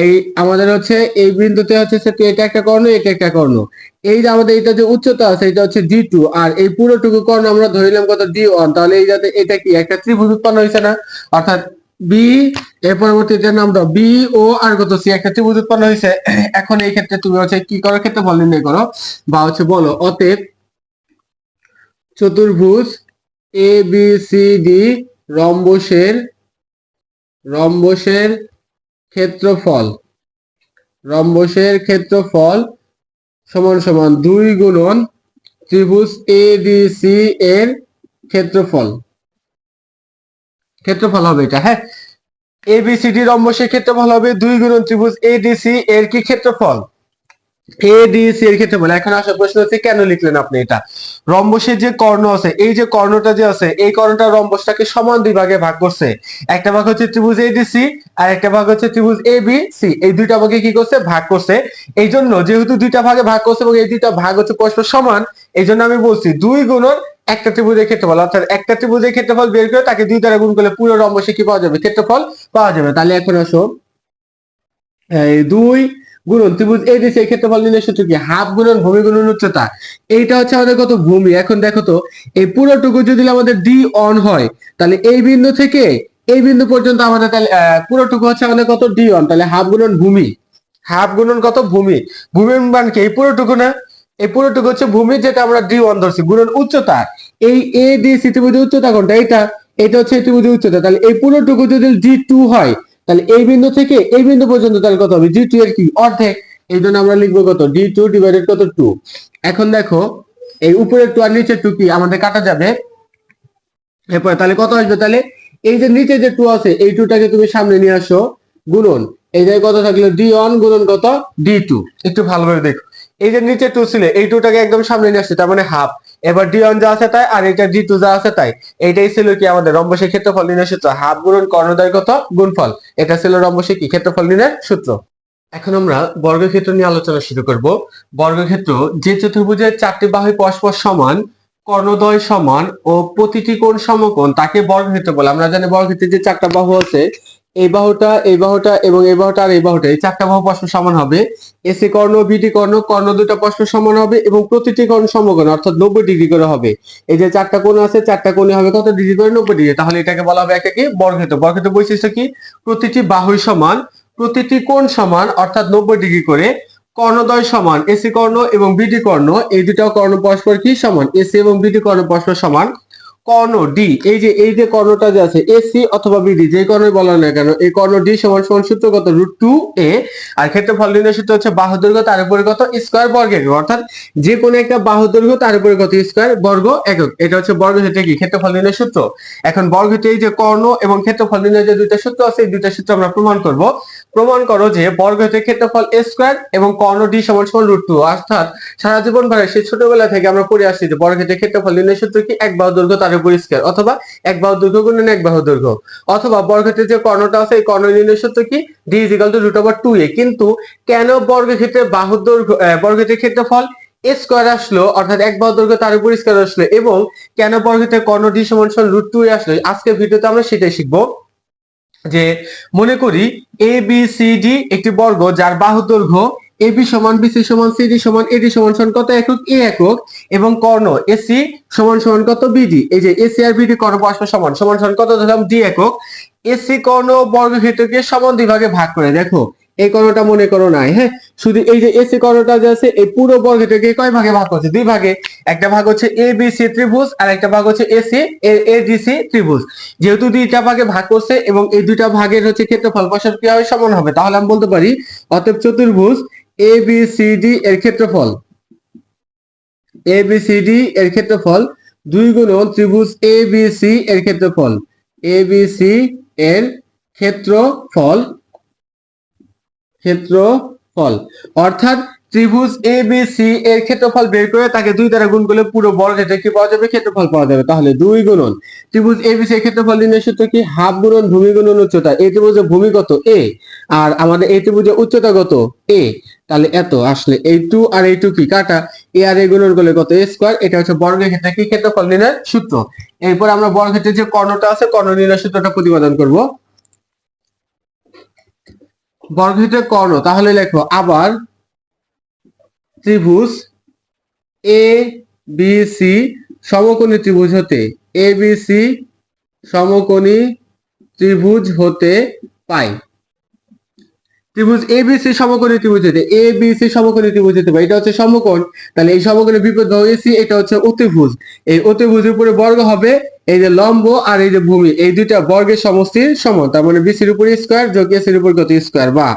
এই আমাদের হচ্ছে এই বিন্দুতে হচ্ছে এটা একটা কর্ণ, এটা একটা কর্ণ। এই যে আমাদের এটা যে উচ্চতা আছে এটা হচ্ছে D2, আর এই পুরোটুকু কর্ণ আমরা ধরে নিলাম কত? D1। তাহলে এই যাতে এটা কি একটা ত্রিভুজ উৎপন্ন হয়েছে না? অর্থাৎ বি এর পরবর্তীতে নাম দাও বি ও আর কত সি, একটা ত্রিভুজ উৎপন্ন হয়েছে। এখন এই ক্ষেত্রে তুমি হচ্ছে কি করো? ক্ষেত্রফল নির্ণয় করো, বা হচ্ছে বলো অতএব চতুর্ভুজ এ বি সি ডি রম্বসের ক্ষেত্রফল সমান সমান 2 গুণন ত্রিভুজ এডিসি এর ক্ষেত্রফল হবে এটা। হ্যাঁ, এবিসিডি রম্বসের ক্ষেত্রফল হবে 2 গুণন ত্রিভুজ এডিসি এর কি ক্ষেত্রফল? এডিসি এর ক্ষেত্রফল। এখন আসা প্রশ্ন হচ্ছে কেন লিখলেন আপনি এটা? রম্বসের যে কর্ণ আছে, এই যে কর্ণটা যে আছে, এই কর্ণটা রম্বসটাকে সমান 2 ভাগে ভাগ করছে। একটা ভাগ হচ্ছে ত্রিভুজ এডিসি আর একটা ভাগ হচ্ছে ত্রিভুজ এবিসি। এই দুইটা ভাগে কি করছে? ভাগ করছে। এই জন্য যেহেতু দুইটা ভাগে ভাগ করছে এবং এই দুইটা ভাগ হচ্ছে পরস্পর সমান, এই জন্য আমি বলছি 2 গুণন একটা ত্রিভুজের ক্ষেত্রফল। অর্থাৎ একটা ত্রিভুজের ক্ষেত্রফল বের করে তাকে 2 দ্বারা গুণ করলে পুরো রম্বসে কি পাওয়া যাবে? ক্ষেত্রফল পাওয়া যাবে। তাহলে এখন আসো, 2 গুণন ত্রিভুজ এডিসি এর ক্ষেত্রফল নির্ণয় সূত্র কি? হাফ গুণন ভূমি গুণন উচ্চতা। এইটা হচ্ছে আমাদের কত? ভূমি। এখন দেখো তো, এই পুরোটুকু যদি আমাদের D1 হয়, তাহলে এই বিন্দু থেকে এই বিন্দু পর্যন্ত আমাদের তাহলে পুরোটুকু হচ্ছে আমাদের কত? D1। তাহলে হাফ গুণন ভূমি। হাফ গুণন কত? ভূমি। ভূমির মান কি? এই পুরোটুকু না? এই পুরোটুকু হচ্ছে ভূমি, যেটা আমরা D1 ধরছি, গুণন উচ্চতা। এই ADC ত্রিভুজের উচ্চতা কোনটা? এটা হচ্ছে এই ত্রিভুজের উচ্চতা। তাহলে এই পুরোটুকু যদি G2 হয়, তাহলে এই বিন্দু থেকে এই বিন্দু পর্যন্ত তাহলে কত হবে? G2 এর কি অর্ধেক। এই জন্য আমরা লিখবো কত? D2 ডিভাইডেড কত? 2। এখন দেখো এই উপরের 2 আর নিচের 2 কি আমাদের কাটা যাবে। এরপর তাহলে কত আসবে? তাহলে এই যে নিচে যে 2 আছে, এই 2টাকে তুমি সামনে নিয়ে আসো, গুণন এই জায়গায় কত থাকলো? D1 গুণন কত? D2। একটু ভালোভাবে দেখো, এই যে নিচে 2 ছিল, এই 2টাকে একদম সামনে নিয়ে আসছে, তার মানে হাফ। এবার D1 যা আছে তাই, আর এটা D2 যা আছে তাই। এইটাই ছিল কি আমাদের রম্বসের ক্ষেত্রফল নির্ণয়ের সূত্র, হাফ গুণন কর্ণদ্বয় কত গুণফল। এটা ছিল রম্বসের কি ক্ষেত্রফল নির্ণয়ের সূত্র। এখন আমরা বর্গক্ষেত্র নিয়ে আলোচনা শুরু করব। বর্গক্ষেত্র যে চতুর্ভুজের 4টি বাহু পরস্পর সমান, কর্ণদ্বয় সমান ও প্রতিটি কোণ সমকোণ তাকে বর্গক্ষেত্র বলে। আমরা জানি বর্গক্ষেত্রের যে 4টা বাহু আছে, এই বাহুটা, এই বাহুটা এবং এই বাহুটা আর এই বাহুটা, এই 4টা বাহু পরস্পর সমান হবে। এসি কর্ণ, বিডি কর্ণ, কর্ণ দুটো পরস্পর সমান হবে এবং প্রতিটি কোণ সমকোণ অর্থাৎ 90 ডিগ্রি করে হবে। এই যে 4টা কোণ আছে, 4টা কোণে হবে কত ডিগ্রি করে? 90 ডিগ্রি। তাহলে এটাকে বলা হবে একটা কি বর্গক্ষেত্র। বর্গক্ষেত্রের বৈশিষ্ট্য কি? প্রতিটি বাহুই সমান, প্রতিটি কোণ সমান অর্থাৎ 90 ডিগ্রি করে, কর্ণদ্বয় সমান, এসি কর্ণ এবং বিডি কর্ণ, এই দুটো কর্ণ পরস্পর কি সমান, এসি এবং বিডি কর্ণ পরস্পর সমান। কর্ণ ডি, এই যে কর্ণটা যে আছে এসি অথবা বিডি, যে কর্ণই বলা না কেন, এই কর্ণ ডি সমান সমান সূত্র কত? √2a। আর ক্ষেত্রফল নির্ণয়ের সূত্র হচ্ছে বাহু দৈর্ঘ্য তার উপরে কত স্কয়ার বর্গ একক, অর্থাৎ যে কোনো একটা বাহু দৈর্ঘ্য তার উপরে কত স্কয়ার বর্গ একক। এটা হচ্ছে বর্গক্ষেত্রে কি ক্ষেত্রফল নির্ণয়ের সূত্র। এখন বর্গক্ষেত্রে এই যে কর্ণ এবং ক্ষেত্রফল নির্ণয়ের যে দুইটা সূত্র আছে, এই দুইটা সূত্র আমরা প্রমাণ করব। প্রমাণ করো যে বর্গক্ষেত্রের ক্ষেত্রফল a স্কয়ার এবং কর্ণ d সমান সমান √2। অর্থাৎ সারা জীবন ভরে সেই ছোটবেলা থেকে আমরা পড়ে আসছি যে বর্গক্ষেত্রের ক্ষেত্রফল নির্ণয়ের সূত্র কি? এক বাহু দৈর্ঘ্য তার উপর স্কয়ার, অথবা এক বাহু দৈর্ঘ্য গুণন এক বাহু দৈর্ঘ্য। অথবা বর্গক্ষেত্রের যে কর্ণটা আছে, এই কর্ণ নির্ণয়ের সূত্র কি? d √2a। কিন্তু কেন বর্গক্ষেত্রের বাহু দৈর্ঘ্য বর্গক্ষেত্রের ক্ষেত্রফল a স্কয়ার আসলো, অর্থাৎ এক বাহু দৈর্ঘ্য তার উপর স্কয়ার আসলো, এবং কেন বর্গক্ষেত্রের কর্ণ d সমান সমান √2a আসলো, আজকের ভিডিওতে আমরা সেটাই শিখবো। যে মনে করি এ বি সি ডি একটি বর্গ, যার বাহু দৈর্ঘ্য AB সমান BC সমান CD সমান AD সমান সমান কত একক? A একক, এবং কর্ণ AC সমান সমান কত? BD। এই যে AC আর BD কর্ণ পরস্পর সমান সমান সমান কত ধরলাম? D একক। AC কর্ণ বর্গক্ষেত্রকে সমান দুই ভাগে ভাগ করে, দেখো এই কর্ণটা মনে করো নাই, হ্যাঁ, শুধু এই যে AC কর্ণটা যে আছে, এই পুরো বর্গক্ষেত্রকে কয় ভাগে ভাগ করছে? দুই ভাগে। একটা ভাগ হচ্ছে ABC ত্রিভুজ আর একটা ভাগ হচ্ছে AC ADC ত্রিভুজ। যেহেতু দুইটা ভাগে ভাগ করছে এবং এই দুইটা ভাগের হচ্ছে ক্ষেত্রফল পরস্পর কি হবে? সমান হবে। তাহলে আমি বলতে পারি অতএব চতুর্ভুজ ABCD এর ক্ষেত্রফল, ABCD এর ক্ষেত্রফল 2 গুণন ত্রিভুজ ABC এর ক্ষেত্রফল, ABC এর ক্ষেত্রফল, ক্ষেত্রফল অর্থাৎ ত্রিভুজ ABC এর ক্ষেত্রফল বের করে তাকে 2 দ্বারা গুণ করলে পুরো বর্গক্ষেত্রে কি পাওয়া যাবে? ক্ষেত্রফল পাওয়া যাবে। তাহলে 2 গুণন ত্রিভুজ ABC এর ক্ষেত্রফল নির্ণয়ের সূত্র কি? হাফ গুণন ভূমি গুণন উচ্চতা। এই ত্রিভুজের ভূমি কত? A, আর আমাদের এই ত্রিভুজের উচ্চতা কত? A। তাহলে এত আসলে এই 2 আর এই 2 কি কাটা, A আর A গুণন করলে কত? A square. এটা হচ্ছে বর্গক্ষেত্রে কি ক্ষেত্রফল নির্ণয়ের সূত্র। এরপর আমরা বর্গক্ষেত্রে যে কর্ণটা আছে, কর্ণ নির্ণয়ের সূত্রটা প্রতিপাদন করব। বর্গক্ষেত্রের কর্ণ, তাহলে লেখো আবার ত্রিভুজ এ বি সি সমকোণী ত্রিভুজ হতে, এ বি সি সমকোণী ত্রিভুজ হতে পাই। ত্রিভুজ ABC সমকোণী ত্রিভুজ হতে, ABC সমকোণী ত্রিভুজ হতে পাই। এটা হচ্ছে সমকোণ, তাহলে এই সমকোণের বিপরীত বাহু AC, এটা হচ্ছে অতিভুজ। এই অতিভুজের উপরে বর্গ হবে এই যে লম্ব আর এই যে ভূমি, এই দুইটা বর্গের সমষ্টির সমান। তার মানে BC এর উপর স্কয়ার যোগ AC এর উপর কত? স্কয়ার। বা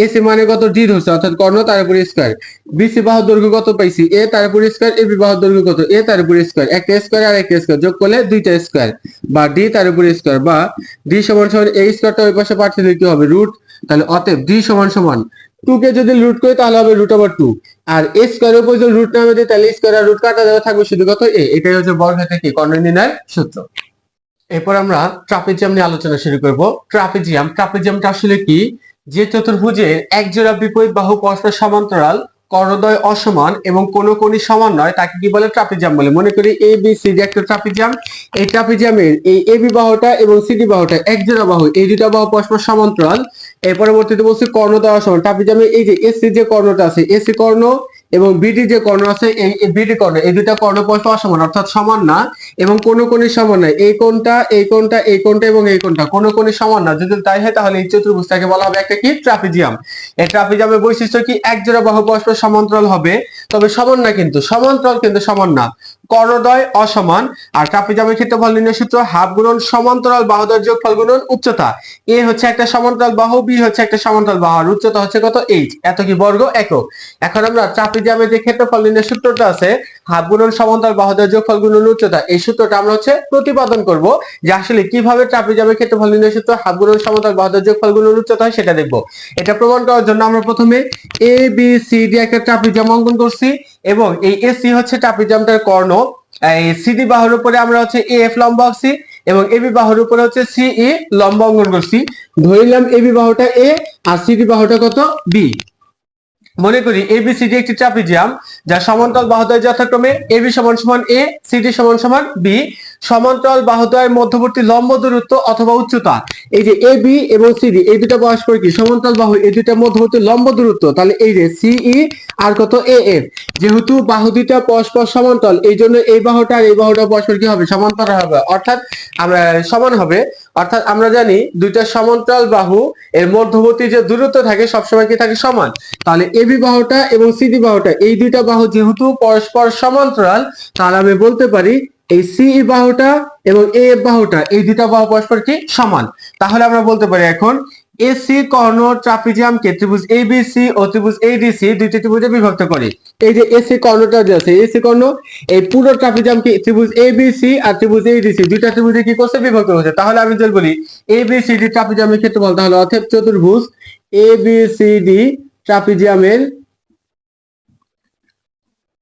AC মানে কত? D ধরছে, অর্থাৎ কর্ণ তার উপর স্কয়ার। BC বাহুর দৈর্ঘ্য কত পাইছি? A তার উপর স্কয়ার। AB বাহুর দৈর্ঘ্য কত? A তার উপর স্কয়ার। একটা স্কয়ার আর একটা স্কয়ার যোগ করলে দুইটা স্কয়ার, বা D তার উপর স্কয়ার। বা D সমান সমান এই স্কয়ারটা ওই পাশে পাঠিয়ে দিলে কি হবে? রুট। তাহলে অতএব D সমান সমান 2 কে যদি রুট করি তাহলে হবে √2, আর a স্কয়ারের উপর যদি রুট নামে দিই তাহলে স্কয়ার আর রুট কাটা যাবে, থাকবে শুধু কত? A। এটাই হচ্ছে বর্গক্ষেত্রের কি কর্ণ নির্ণয়ের সূত্র। এরপর আমরা ট্রাপিজিয়াম নিয়ে আলোচনা শুরু করব। ট্রাপিজিয়ামটা আসলে কি? যে চতুর্ভুজের এক জোড়া বিপরীত বাহু পরস্পর সমান্তরাল, কর্ণদ্বয় অসমান এবং কোন কোণই সমান নয়, তাকে কি বলে? ট্রাপিজিয়াম বলে। মনে করি ABCD একটা ট্রাপিজিয়াম। এই ট্রাপিজিয়ামের এই AB বাহুটা এবং CD বাহুটা এক জোড়া বাহু, এই দুটা বাহু পরস্পর সমান্তরাল। এর পরবর্তীতে বলছি কর্ণদ্বয় অসমান। ট্রাপিজিয়ামের এই যে AC যে কর্ণটা আছে, AC কর্ণ এবং বিডি যে কর্ণ আছে এই বিডি কর্ণ, এই দুইটা কর্ণ পরস্পর সমান অর্থাৎ সমান না এবং কোন কোণে সমান না। এই কোণটা এই কোণটা এই কোণটা এবং এই কোণটা কোন কোণে সমান না। যদি তাই হয় তাহলে এই চতুর্ভুজটাকে বলা হবে একটা কি ট্রাপিজিয়াম। এই ট্রাপিজিয়ামের বৈশিষ্ট্য কি এক জোড়া বাহু পরস্পর সমান্তরাল হবে, তবে সমান না, কিন্তু সমান্তরাল কিন্তু সমান না, কর্ণদ্বয় অসমান। আর ট্রাপিজিয়ামের ক্ষেত্রফল নির্ণয় সূত্র হাফ গুণন সমান্তরাল বাহুদ্বয়ের যোগফল গুণন উচ্চতা। এ হচ্ছে একটা সমান্তরাল বাহু, বি হচ্ছে একটা সমান্তরাল বাহু, আর উচ্চতা হচ্ছে কত এইচ, এত কি বর্গ একক। এখন আমরা ট্রাপিজিয়ামের যে ক্ষেত্রফল নির্ণয় সূত্রটা আছে হাফ গুণন সমান্তরাল বাহুদ্বয়ের যোগফল গুণন উচ্চতা, এই সূত্রটা আমরা হচ্ছে প্রতিপাদন করব যে আসলে কিভাবে ট্রাপিজিয়ামের ক্ষেত্রফল নির্ণয় সূত্র হাফ গুণন সমান্তরাল বাহুদ্বয়ের যোগফল গুণন উচ্চতা হয় সেটা দেখব। এটা প্রমাণ করার জন্য আমরা প্রথমে এ বি সি ডি একটা ট্রাপিজিয়াম অঙ্কন করছি এবং এই এসি হচ্ছে ট্রাপিজিয়ামটার কর্ণ, এই সিডি বাহুর উপরে আমরা হচ্ছে এফ লম্ব আঁকছি এবং এবি বাহুর উপরে হচ্ছে সিই লম্ব অঙ্কন করছি। ধরিলাম এবি বাহুটা এ আর সিডি বাহুটা কত বি। মনে করি এবিসিডি একটি ট্রাপিজিয়াম যার সমান্তরাল বাহুদ্বয় যথাক্রমে এবি সমান সমান এ, সিডি সমান সমান বি। সমান্তরাল বাহুদ্বয়ের মধ্যবর্তী লম্ব দূরত্ব অথবা উচ্চতা, এই যে এবি এবং সিডি এই দুটো পরস্পর কি সমান্তরাল বাহু, এই দুটো মধ্যবর্তী লম্ব দূরত্ব, তাহলে এই যে সিই আর কত এ এফ। যেহেতু বাহু দুইটা পরস্পর সমান্তরাল এই জন্য এই বাহুটা আর এই বাহুটা পরস্পর কি হবে সমান্তরাল হবে, অর্থাৎ আমরা সমান হবে। অর্থাৎ আমরা জানি দুইটা সমান্তরাল বাহু এর মধ্যবর্তী যে দূরত্ব থাকে সবসময় কি থাকে সমান। তাহলে এবি বাহুটা এবং সিডি বাহুটা এই দুইটা বাহু যেহেতু পরস্পর সমান্তরাল, তাহলে আমি বলতে পারি এই সিই বাহুটা এবং এ বাহুটা এই দুইটা বাহু পরস্পর কি সমান। তাহলে আমরা বলতে পারি এখন এসি কর্ণ ট্রাপিজিয়ামকে ত্রিভুজ এবিসি ও ত্রিভুজ এডিসি দুইটি ত্রিভুজে বিভক্ত করে। এই যে এসি কর্ণটা যে আছে এসি কর্ণ এই পুরো ট্রাপিজিয়ামকে ত্রিভুজ এবিসি আর ত্রিভুজ এডিসি দুইটা ত্রিভুজে কি করছে বিভক্ত করছে। তাহলে আমি যদি বলি এবিসিডি ট্রাপিজিয়ামের ক্ষেত্রফল, তাহলে অতএব চতুর্ভুজ এবিসিডি ট্রাপিজিয়ামের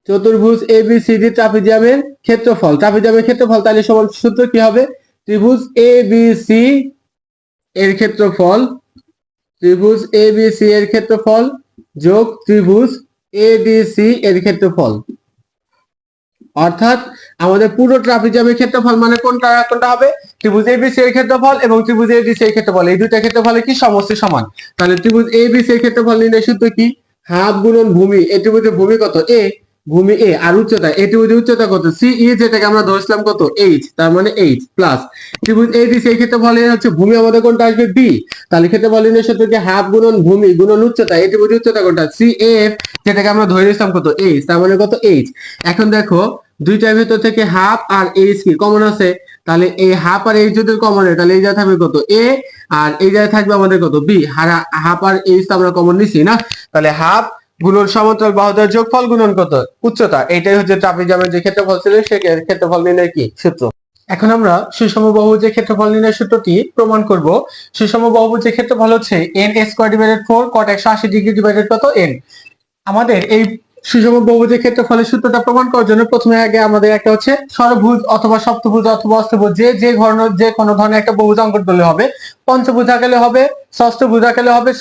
চতুর্ভুজ এবিসিডি ট্রাপিজিয়ামের ক্ষেত্রফল, ট্রাপিজিয়ামের ক্ষেত্রফল তাহলে সমান সূত্র কি হবে ত্রিভুজ এবিসি এর ক্ষেত্রফল, ত্রিভুজ এবিসি এর ক্ষেত্রফল যোগ ত্রিভুজ এডিসি এর ক্ষেত্রফল। অর্থাৎ আমাদের পুরো ট্রাপিজিয়ামের ক্ষেত্রফল মানে কোনটা কোনটা হবে ত্রিভুজ এবিসি এর ক্ষেত্রফল এবং ত্রিভুজ এডিসি এর ক্ষেত্রফল, এই দুইটা ক্ষেত্রফলে কি সমষ্টি সমান। তাহলে ত্রিভুজ এবিসি এর ক্ষেত্রফল নির্ণয় সূত্র কি হাফ গুণন ভূমি, এই ত্রিভুজের ভূমি কত এ, ভূমি এ আর উচ্চতা, এই ত্রিভুজের উচ্চতা কত সিই যেটাকে আমরা ধরছিলাম কত এইচ, তার মানে এইচ প্লাস ত্রিভুজ এডিসি এর ক্ষেত্রফল হচ্ছে ভূমি আমাদের কোনটা আসবে বি। তাহলে ক্ষেত্রফল নির্ণয় সূত্র কি হাফ গুণন ভূমি গুণন উচ্চতা, এই ত্রিভুজের উচ্চতা কোনটা সিএফ যেটাকে আমরা ধরে নিছিলাম কত এইচ, তার মানে কত এইচ। এখন দেখো দুইটার ভিতর থেকে হাফ আর এইচ কি কমন আছে, তাহলে এই হাফ আর এইচ যদি কমন হয় তাহলে এই জায়গায় থাকবে কত এ আর এই জায়গায় থাকবে আমাদের কত বি। হাফ আর এইচ আমরা কমন নিছি না, তাহলে হাফ গুণন সমান্তরাল বাহুদ্বয়ের যোগফল গুণন কত উচ্চতা, এইটাই হচ্ছে ট্রাপিজিয়ামের যে ক্ষেত্রফল ছিল সেই ক্ষেত্রফল নির্ণয় কি সূত্র। এখন আমরা সুষম বহুভুজের ক্ষেত্রফল নির্ণয় সূত্রটি প্রমাণ করব। সুষম বহুভুজের ক্ষেত্রফল হচ্ছে n square divided 4 cot 180 degree divided কত n। আমাদের এই সুষম বহুভুজের ক্ষেত্রফলের সূত্রটা প্রমাণ করার জন্য প্রথমে আগে আমাদের একটা হচ্ছে ষড়ভুজ অথবা সপ্তভুজ অথবা অষ্টভুজ যে কোনো ধরনের একটা বহুভুজ অঙ্কন করলে হবে। পঞ্চভুজ আঁকালে হবে, ষষ্ঠভুজ আঁকালে হবে,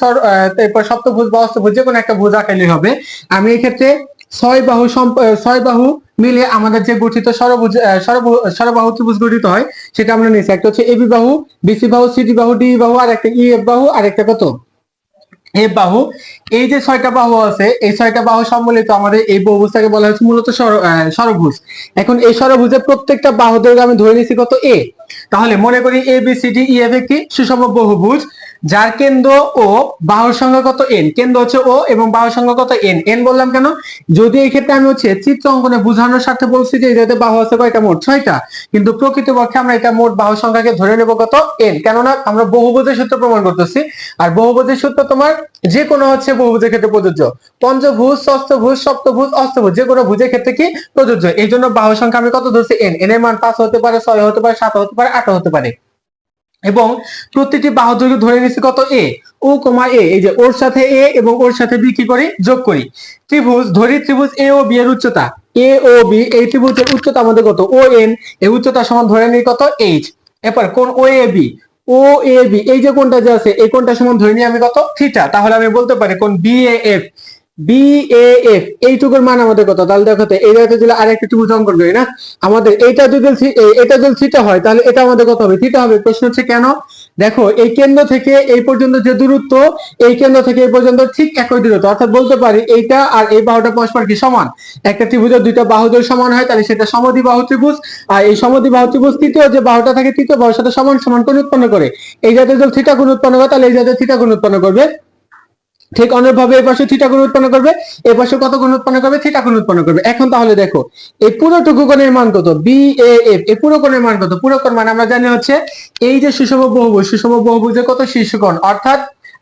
তারপর সপ্তভুজ বা অষ্টভুজ যে কোনো একটা ভুজ আঁকালে হবে। আমি এই ক্ষেত্রে ছয় বাহু মিলে আমাদের যে গঠিত ষড়বাহু ত্রিভুজ গঠিত হয় সেটা আমরা নিয়েছি। একটা হচ্ছে এবি বাহু, বিসি বাহু, সিডি বাহু, ডি বাহু আর একটা ইএফ বাহু আর একটা কত এ বাহু। এই যে ছয়টা বাহু আছে এই ছয়টা বাহু সম্মিলিত আমাদের এই বহুভুজটাকে বলা হচ্ছে মূলত ষড়ভুজ। এখন এই ষড়ভুজের প্রত্যেকটা বাহু দৈর্ঘ্য আমি ধরে নিছি কত এ। তাহলে মনে করি A B C D E F একটি সুষম বহুভুজ যার কেন্দ্র ও বাহুর সংখ্যা কত এন, কেন্দ্র হচ্ছে ও এবং বাহুর সংখ্যা কত এন। এন বললাম কেন, যদি এই ক্ষেত্রে আমি হচ্ছে চিত্র অঙ্কনে বোঝানোর স্বার্থে বলছি যে এটাতে বাহু আছে কয়টা মোট ছয়টা, কিন্তু প্রকৃতপক্ষে আমরা এটা মোট বাহু সংখ্যাকে ধরে নেব কত এন, কেননা আমরা বহুভুজের সূত্র প্রমাণ করতেছি। আর বহুভুজের সূত্র তোমার যে কোনো হচ্ছে বহুভুজের ক্ষেত্রে প্রযোজ্য, পঞ্চভুজ, ষষ্ঠভুজ, সপ্তভুজ, অষ্টভুজ যে কোনো ভুজের ক্ষেত্রে কি প্রযোজ্য। এই জন্য বাহু সংখ্যা আমি কত ধরছি এন, এন এর মান 5 হতে পারে, 6 হতে পারে, 7 হতে পারে, 8 হতে পারে। এবং প্রতিটি বাহু দৈর্ঘ্য ধরে নিচ্ছি কত এ, ও কমা এ, এই যে ওর সাথে এ এবং ওর সাথে বি কি করি যোগ করি। ত্রিভুজ ধরি, ত্রিভুজ এ ও বি এর উচ্চতা এ ও বি, এই ত্রিভুজের উচ্চতা আমাদের কত ও এন, এই উচ্চতা সমান ধরে নিই কত এইচ। এরপর কোণ ও A B, O A B এই যে কোণটা যে আছে এই কোণটা সমান ধরে নিই আমি কত থিটা। তাহলে আমি বলতে পারি কোণ B A F, B A F এইটুকুর মান আমাদের কত? তাহলে দেখো তো এই জায়গাতে যদি আরেকটা ত্রিভুজ অঙ্কন করি না, আমাদের এটা যদি থিটা হয় তাহলে এটা আমাদের কত হবে? থিটা হবে। প্রশ্ন হচ্ছে কেন? দেখো এই কেন্দ্র থেকে এই পর্যন্ত যে দূরত্ব, এই কেন্দ্র থেকে এই পর্যন্ত ঠিক একই দূরত্ব, অর্থাৎ বলতে পারি এইটা আর এই বাহুটা পরস্পর কি সমান। একটা ত্রিভুজের দুইটা বাহু যদি সমান হয় তাহলে সেটা সমদ্বিবাহু ত্রিভুজ। আর এই সমদ্বিবাহু ত্রিভুজ তৃতীয় যে বাহুটা থাকে তৃতীয় বাহুর সাথে সমান সমান কোণ উৎপন্ন করে। এই জায়গাতে যদি থিটা কোণ উৎপন্ন করে তাহলে এই জায়গাতে থিটা কোণ উৎপন্ন করবে। ঠিক অনুরূপভাবে এই পাশে থিটা কোণ উৎপন্ন করবে, এই পাশে কত কোণ উৎপন্ন করবে? থিটা কোণ উৎপন্ন করবে। এখন তাহলে দেখো এই পুরোটুকু কোণের মান কত? বি এ এফ এই পুরো কোণের মান কত? পুরো কোণ মানে আমরা জানি হচ্ছে এই যে সুষম বহুভুজ, সুষম বহুভুজের কত শীর্ষকোণ, অর্থাৎ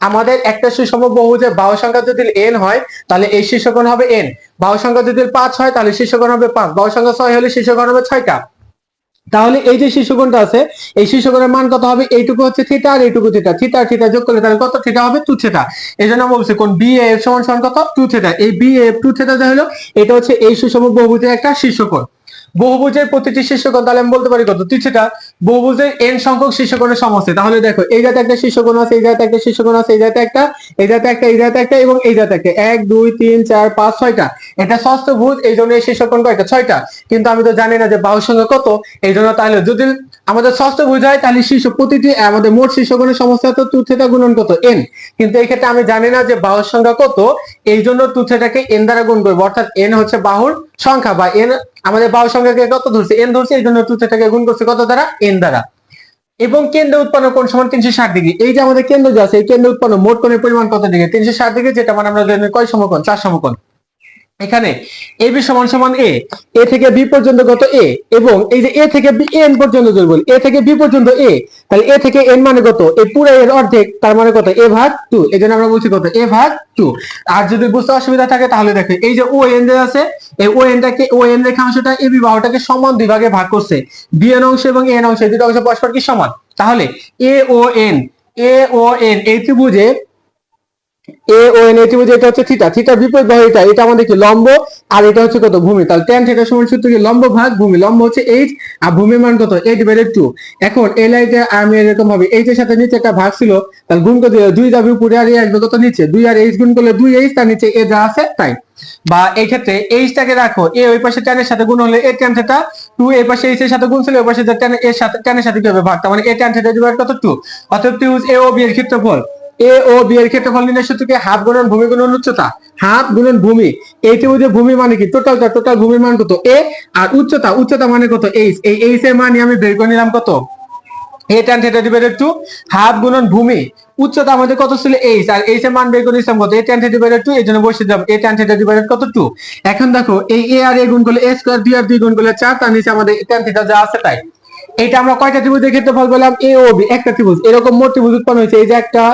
আমাদের একটা সুষম বহুভুজের বাহু সংখ্যা যদি n হয় তাহলে এই শীর্ষকোণ হবে n, বাহু সংখ্যা যদি 5 হয় তাহলে শীর্ষকোণ হবে 5, বাহু সংখ্যা 6 হলে শীর্ষকোণ হবে 6টা। তাহলে এই যে শীর্ষকোণটা আছে এই শীর্ষকোণের মান কত হবে? এইটুকু হচ্ছে থিটা আর এইটুকু থিটা, থিটা আর থিটা যোগ করলে তাহলে কত থিটা হবে? 2 থিটা। এজন্য আমরা বলছি কোণ বিএএফ সমান সমান কত? 2 থিটা। এই বিএএফ 2 থিটা যা হলো এটা হচ্ছে এই সুষম বহুভুজের একটা শীর্ষকোণ। বহুভুজের প্রতিটি শীর্ষকোণ তাহলে আমি বলতে পারি কত? 2 থিটা। বহুভুজের n সংখ্যক শীর্ষকোণের সমষ্টি, তাহলে দেখো এই জায়গাতে একটা শীর্ষকোণ আছে, এই জায়গাতে একটা শীর্ষকোণ আছে, এই জায়গাতে একটা, এই জায়গাতে একটা, এই জায়গাতে একটা এবং এই জায়গাতে একটা, 1 2 3 4 5 6টা। এটা ষষ্ঠভুজ, এই জন্য এই শীর্ষকোণ কয়টা? 6টা। কিন্তু আমি তো জানি না যে বাহুর সংখ্যা কত, এই জন্য তাহলে যদি আমাদের ষষ্ঠভুজ হয় তাহলে শীর্ষ প্রতিটি আমাদের মোট শীর্ষকোণের সমষ্টি হতো 2 থিটা গুণন কত? n। কিন্তু এই ক্ষেত্রে আমি জানি না যে বাহুর সংখ্যা কত, এই জন্য 2 থিটাকে n দ্বারা গুণ করব, অর্থাৎ n হচ্ছে বাহুর সংখ্যা বা n আমাদের বাহুর সংখ্যাকে কত ধরছে? n ধরছে, এই জন্য 2 থিটাকে গুণ করছে কত দ্বারা? n দ্বারা। এবং কেন্দ্র উৎপন্ন কোণ সমান 360 ডিগ্রি। এই যে আমাদের কেন্দ্র যে আছে এই কেন্দ্র উৎপন্ন মোট কোণের পরিমাণ কত ডিগ্রি? 360 ডিগ্রি, যেটা মানে আমরা জানি কয় সমকোণ? 4 সমকোণ। এখানে AB সমান সমান A, A থেকে B পর্যন্ত কত? A, এবং এই যে A থেকে B n পর্যন্ত যদি বলি A থেকে B পর্যন্ত A, তাহলে A থেকে n মানে কত? এই পুরো এর অর্ধেক, তার মানে কত? A ভাগ 2। এজন্য আমরা বলছি কত? A ভাগ 2। আর যদি বুঝতে অসুবিধা থাকে তাহলে দেখো এই যে ON যে আছে এই ON রেখা অংশটা AB বাহুটাকে সমান দুই ভাগে ভাগ করছে, BN অংশ এবং AN অংশ, এই দুটো অংশ পরস্পর কি সমান। তাহলে AON এই ত্রিভুজে AON এই ত্রিভুজে এটা হচ্ছে থিটা, থিটার বিপরীত বাহু এটা, এটা আমাদের কি লম্ব, আর এটা হচ্ছে কত? ভূমি। তাহলে tan থিটা সমান সূত্র কি? লম্ব ভাগ ভূমি। লম্ব হচ্ছে h আর ভূমির মান কত? a/2। এখন এই লাইনে আমি এরকম ভাবে h এর সাথে নিচে একটা ভাগ ছিল, তাহলে গুণ করে 2 যাবে উপরে আর a আসবে কত? নিচে। 2 আর h গুণ করলে 2h, তার নিচে a যা আছে তাই। বা এই ক্ষেত্রে h টাকে রাখো, a ওই পাশে tan এর সাথে গুণ হলে a tan থিটা, 2 এই পাশে h এর সাথে গুণ ছিল, ওই পাশে tan এর সাথে tan এর সাথে কি হবে? ভাগ, তার মানে a tan থিটা ডিভাইড কত? 2। অতএব ত্রিভুজ AOB এর ক্ষেত্রফল, এ ও বি এর ক্ষেত্রফল নির্ণয় সূত্রকে হাফ গুণন ভূমি গুণন উচ্চতা, হাফ গুণন ভূমি। এই ত্রিভুজের ভূমি মানে কি? টোটাল ভূমির মান কত? a, আর উচ্চতা মানে কত? h। এই h এর মান আমি বের করে নিলাম কত? a tan theta divided 2 half গুণন ভূমি। উচ্চতা আমাদের কত ছিল? h, আর h এর মান বের করে নিলাম কত? a tan থিটা ডিভাইডেড 2, এজন্য বসিয়ে দিলাম a tan থিটা ডিভাইডেড কত? 2। এখন দেখো এই a আর a গুণ করলে a স্কয়ার, 2 আর 2 গুণ করলে 4, তার নিচে আমাদের tan থিটা যা আছে তাই। এটা আমরা কয়টা ত্রিভুজের ক্ষেত্রফল বললাম? এ ও বি, একটা ত্রিভুজ। এরকম মোট ত্রিভুজ উৎপন্ন হয়েছে, এই যে একটা,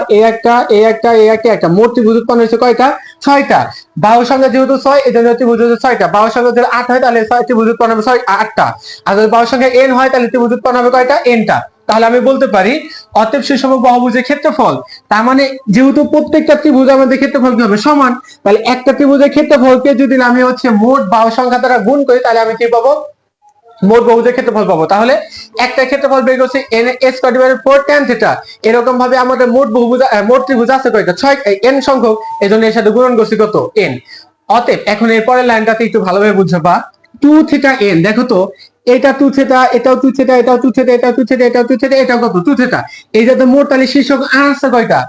একটা মোট ত্রিভুজ উৎপন্ন হয়েছে কয়টা? 6টা। বাহু সংখ্যা যেহেতু 6 এজন্য ত্রিভুজ হচ্ছে 6টা। বাহু সংখ্যা যদি 8 হয় তাহলে ত্রিভুজ উৎপন্ন হবে 8টা। আর যদি বাহু সংখ্যা n হয় তাহলে ত্রিভুজ উৎপন্ন হবে কয়টা? nটা। তাহলে আমি বলতে পারি অতএব সুষম বাহুভুজের ক্ষেত্রফল, তার মানে যেহেতু প্রত্যেকটা ত্রিভুজ আমাদের ক্ষেত্রফল কি হবে? সমান, তাহলে একটা ত্রিভুজের ক্ষেত্রফলকে যদি আমি হচ্ছে মোট বাহু সংখ্যা দ্বারা গুণ করি তাহলে আমি কি পাবো? মোট বহুভুজের ক্ষেত্রফল পাবো। তাহলে একটা ক্ষেত্রফল বের করছি n square divided 4 tan theta. এরকম ভাবে আমাদের মোট ত্রিভুজ আছে কয়টা? 6 n সংখ্যক, এজন্য এর সাথে গুণন করছি কত? n। অতএব এখন এর পরের লাইনটাতে একটু ভালোভাবে বুঝবা, 2 থিটা n, দেখো তো এটা 2 থিটা, এটাও 2 থিটা, এটাও 2 থিটা, এটাও 2 থিটা, এটাও 2 থিটা, এটাও কত? 2 থিটা। এই যে মোট তাহলে শীর্ষক আছে কয়টা?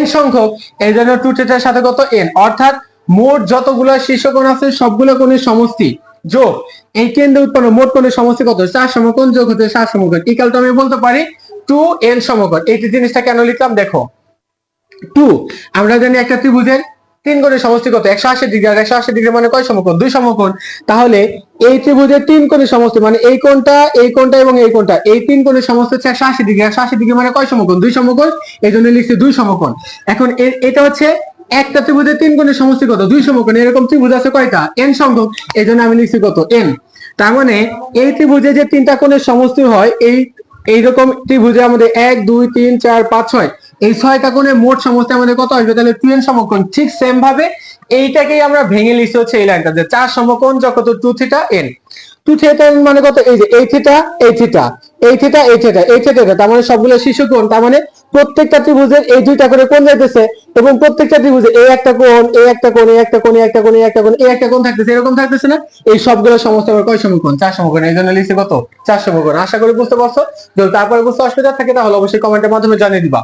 n সংখ্যক, এই জন্য 2 থিটার সাথে কত? n, অর্থাৎ মোট যতগুলো শীর্ষকোণ আছে সবগুলো কোণের সমষ্টি যোগ এই কেন্দ্রে উৎপন্ন মোট কোণের সমষ্টি কত? 4 সমকোণ যোগ হতে 4 সমকোণ ইকুয়াল টু আমি বলতে পারি 2n সমকোণ। এই জিনিসটা কেন লিখলাম দেখো, 2 আমরা জানি একটা ত্রিভুজের 3 কোণের সমষ্টি কত? 180 ডিগ্রি, আর 180 ডিগ্রি মানে কয় সমকোণ? 2 সমকোণ। তাহলে এই ত্রিভুজের 3 কোণের সমষ্টি মানে এই কোণটা এবং এই কোণটা, এই 3 কোণের সমষ্টি হচ্ছে 180 ডিগ্রি। 180 ডিগ্রি মানে কয় সমকোণ? 2 সমকোণ, এইজন্য লিখছি 2 সমকোণ। এখন এটা হচ্ছে একটা ত্রিভুজের 3 কোণের সমষ্টি কত? 2 সমকোণ। এরকম ত্রিভুজ আছে কয়টা? n সংখ্যক, এইজন্য আমি লিখছি কত? n। তার মানে এই ত্রিভুজে যে 3টা কোণের সমষ্টি হয়, এইরকম ত্রিভুজে আমাদের 1 2 3 4 5 6 এই 6টা কোণের মোট সমষ্টি আমাদের কত আসবে? তাহলে 2n সমকোণ। ঠিক সেম ভাবে এইটাকেই আমরা ভেঙে লিখছি হচ্ছে এই লাইনটা, যে 4 সমকোণ যত 2 থিটা n। টু থিটা মানে কত, এই যে এই থিটা এই থিটা এই থিটা এই থিটা এই থিটা, তার মানে সবগুলো শীর্ষ কোণ, তার মানে প্রত্যেকটা ত্রিভুজের এই দুইটা করে কোণ যাইতেছে, এবং প্রত্যেকটা ত্রিভুজে এই একটা কোণ এই একটা কোণ এই একটা কোণ এই একটা কোণ এই একটা কোণ এই একটা কোণ থাকতেছে, এরকম থাকতেছে না? এই সবগুলো সমস্ত আবার কয় সমকোণ? 4 সমকোণ। এই জন্য লিখছি কত? 4 সমকোণ। আশা করি বুঝতে পারছো। যদি তারপরে বুঝতে অসুবিধা থাকে তাহলে অবশ্যই কমেন্টের মাধ্যমে জানিয়ে দিবা।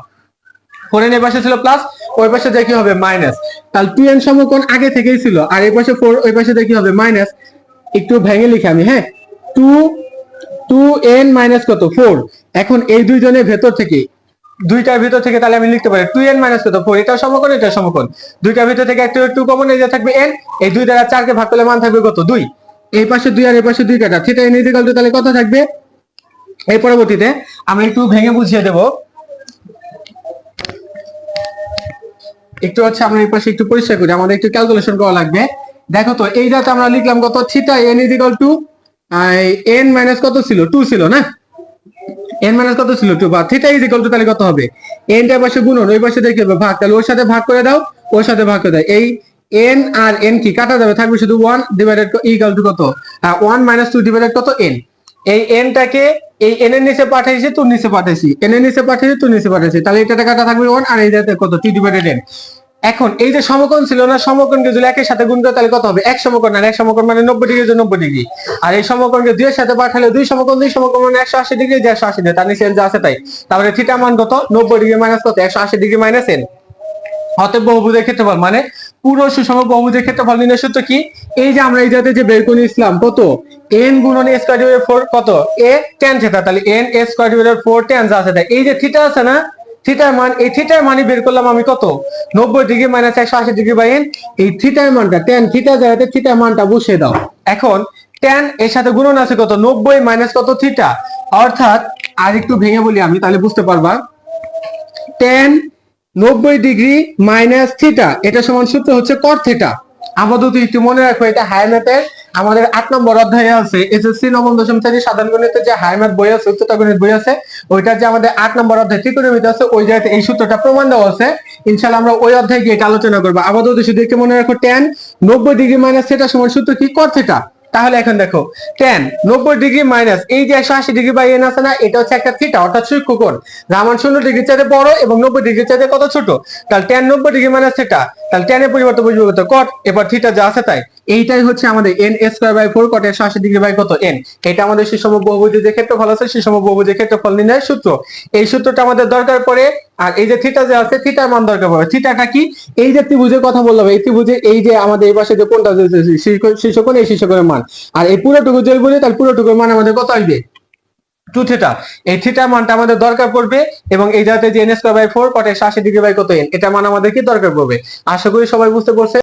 ফোরের এই পাশে ছিল প্লাস, ওই পাশে দেখি হবে মাইনাস। তাহলে 2n সমকোণ আগে থেকেই ছিল, আর এই পাশে 4, ওই পাশে দেখি হবে মাইনাস। একটু ভেঙে লিখি আমি, হ্যাঁ, 2n মাইনাস কত 4। এখন এই দুইজনের ভেতর থেকে, দুইটার ভিতর থেকে তাহলে আমি লিখতে পারি 2n মাইনাস কত 4, এটা সমকোণ এটা সমকোণ। দুইটার ভিতর থেকে একটা 2 কমন, এই যে থাকবে n, এই 2 দ্বারা 4 কে ভাগ করলে মান থাকবে কত 2। এই পাশে 2 আর এই পাশে 2 কাটা, থিটা n ইকুয়াল টু তাহলে কত থাকবে? এই পরবর্তীতে আমরা একটু ভেঙে বুঝিয়ে দেব। একটু হচ্ছে আমরা এই পাশে একটু পরিষ্কার করি, আমাদের একটু ক্যালকুলেশন করা লাগবে। দেখো তো এই যাতে আমরা লিখলাম কত, theta n equal to n minus কত ছিল 2 ছিল না, n মাইনাস কত ছিল 2, বা থিটা ইজ ইকুয়াল টু তাহলে কত হবে, n টার পাশে গুণন, ওই পাশে দেখে ভাগ, তাহলে ওর সাথে ভাগ করে দাও, ওর সাথে ভাগ করে দাও। এই n আর n কি কাটা যাবে, থাকবে শুধু 1 ডিভাইডেড ইকুয়াল টু কত 1 মাইনাস 2 ডিভাইডেড কত n। এই n টাকে এই n এর নিচে পাঠাইছি, তুই নিচে পাঠাইছি, n এর নিচে পাঠাইছি, তুই নিচে পাঠাইছি, তাহলে এটা কাটা থাকবে 1, আর এই যাতে কত 2 ডিভাইডেড n। এখন এই যে সমকোণ ছিল না, সমকোণকে যদি একের সাথে গুণ করে তাহলে কত হবে, এক সমকোণ, আর এক সমকোণ মানে 90 ডিগ্রি, 90 ডিগ্রি। আর এই সমকোণকে 2 এর সাথে পাঠালে দুই সমকোণ, দুই সমকোণ মানে 180 ডিগ্রি, 180 ডিগ্রি, তার নিচে যা আছে তাই। তারপরে থিটা মান কত, 90 ডিগ্রি মাইনাস কত 180 ডিগ্রি মাইনাস n। অতএব বহুভুজের ক্ষেত্রফল মানে পুরো সুষম বহুভুজের ক্ষেত্রফল নির্ণয় সূত্র কি, এই যে আমরা এই জাতে যে বের করে নিয়েছিলাম কত, n গুণন a স্কয়ার ডিভাইডেড 4 কত a tan থিটা, তাহলে n a square divided 4 tan যা আছে তাই। এই যে থিটা আছে না, থিটার মান, এই থিটার মানই বের করলাম আমি কত 90 degree minus 180 degree by n। এই থিটার মানটা tan থিটা জায়গাতে থিটার মানটা বসিয়ে দাও। এখন tan এর সাথে গুণন আছে কত 90 মাইনাস কত থিটা, অর্থাৎ আর একটু ভেঙে বলি আমি তাহলে বুঝতে পারবা, tan 90 ডিগ্রি মাইনাস থিটা এটা সমান সূত্র হচ্ছে cot থিটা। আপাতত একটু মনে রাখো, এটা হায়ার ম্যাথের আমাদের 8 নম্বর অধ্যায়ে আছে, এসএসসি নবম দশম শ্রেণী সাধারণ গণিতের যে হায়ার ম্যাথ বই আছে, উচ্চতর গণিত বই আছে, ওইটা যে আমাদের 8 নম্বর অধ্যায় ত্রিকোণমিতি আছে, ওই জায়গাতে এই সূত্রটা প্রমাণ দেওয়া আছে। ইনশাআল্লাহ আমরা ওই অধ্যায়ে গিয়ে এটা আলোচনা করব। আপাতত শুধু একটু মনে রাখো, tan 90 ডিগ্রি মাইনাস থিটা সমান সূত্র কি, cot থিটা। তাহলে এখন দেখো tan 90 ডিগ্রি মাইনাস এই যে 180 ডিগ্রি বাই n আছে না, এটা হচ্ছে একটা থিটা অর্থাৎ সূক্ষ্মকোণ, যার মান 0 ডিগ্রি চাইতে বড় এবং 90 ডিগ্রি চাইতে কত ছোট। তাহলে tan 90 ডিগ্রি মাইনাস থিটা, তাহলে tan এর পরিবর্তে বুঝবো কত cot, এবার থিটা যা আছে তাই। এইটাই হচ্ছে আমাদের n square by 4 cot 180 degree by কত n। এটা আমাদের সুষম বহুভুজের যে ক্ষেত্রফল আছে, সুষম বহুভুজের ক্ষেত্রফল নির্ণয়ের সূত্র। এই সূত্রটা আমাদের দরকার পড়ে। আর এই যে থিটা যে আছে, থিটার মান দরকার পড়ে। থিটাটা কি, এই যে ত্রিভুজের কথা বললাম, এই ত্রিভুজের এই যে আমাদের এই পাশে যে কোণটা শীর্ষকোণ, এই শীর্ষকোণের মান, আর এই পুরোটুকু যদি বলি তাহলে পুরোটুকুর মান আমাদের কত আসবে 2 থিটা। এই থিটার মানটা আমাদের দরকার পড়বে, এবং এই জায়গাতে যে n square by 4 cot 180 degree by কত n, এটা মান আমাদের কি দরকার পড়বে। আশা করি সবাই বুঝতে পারছে।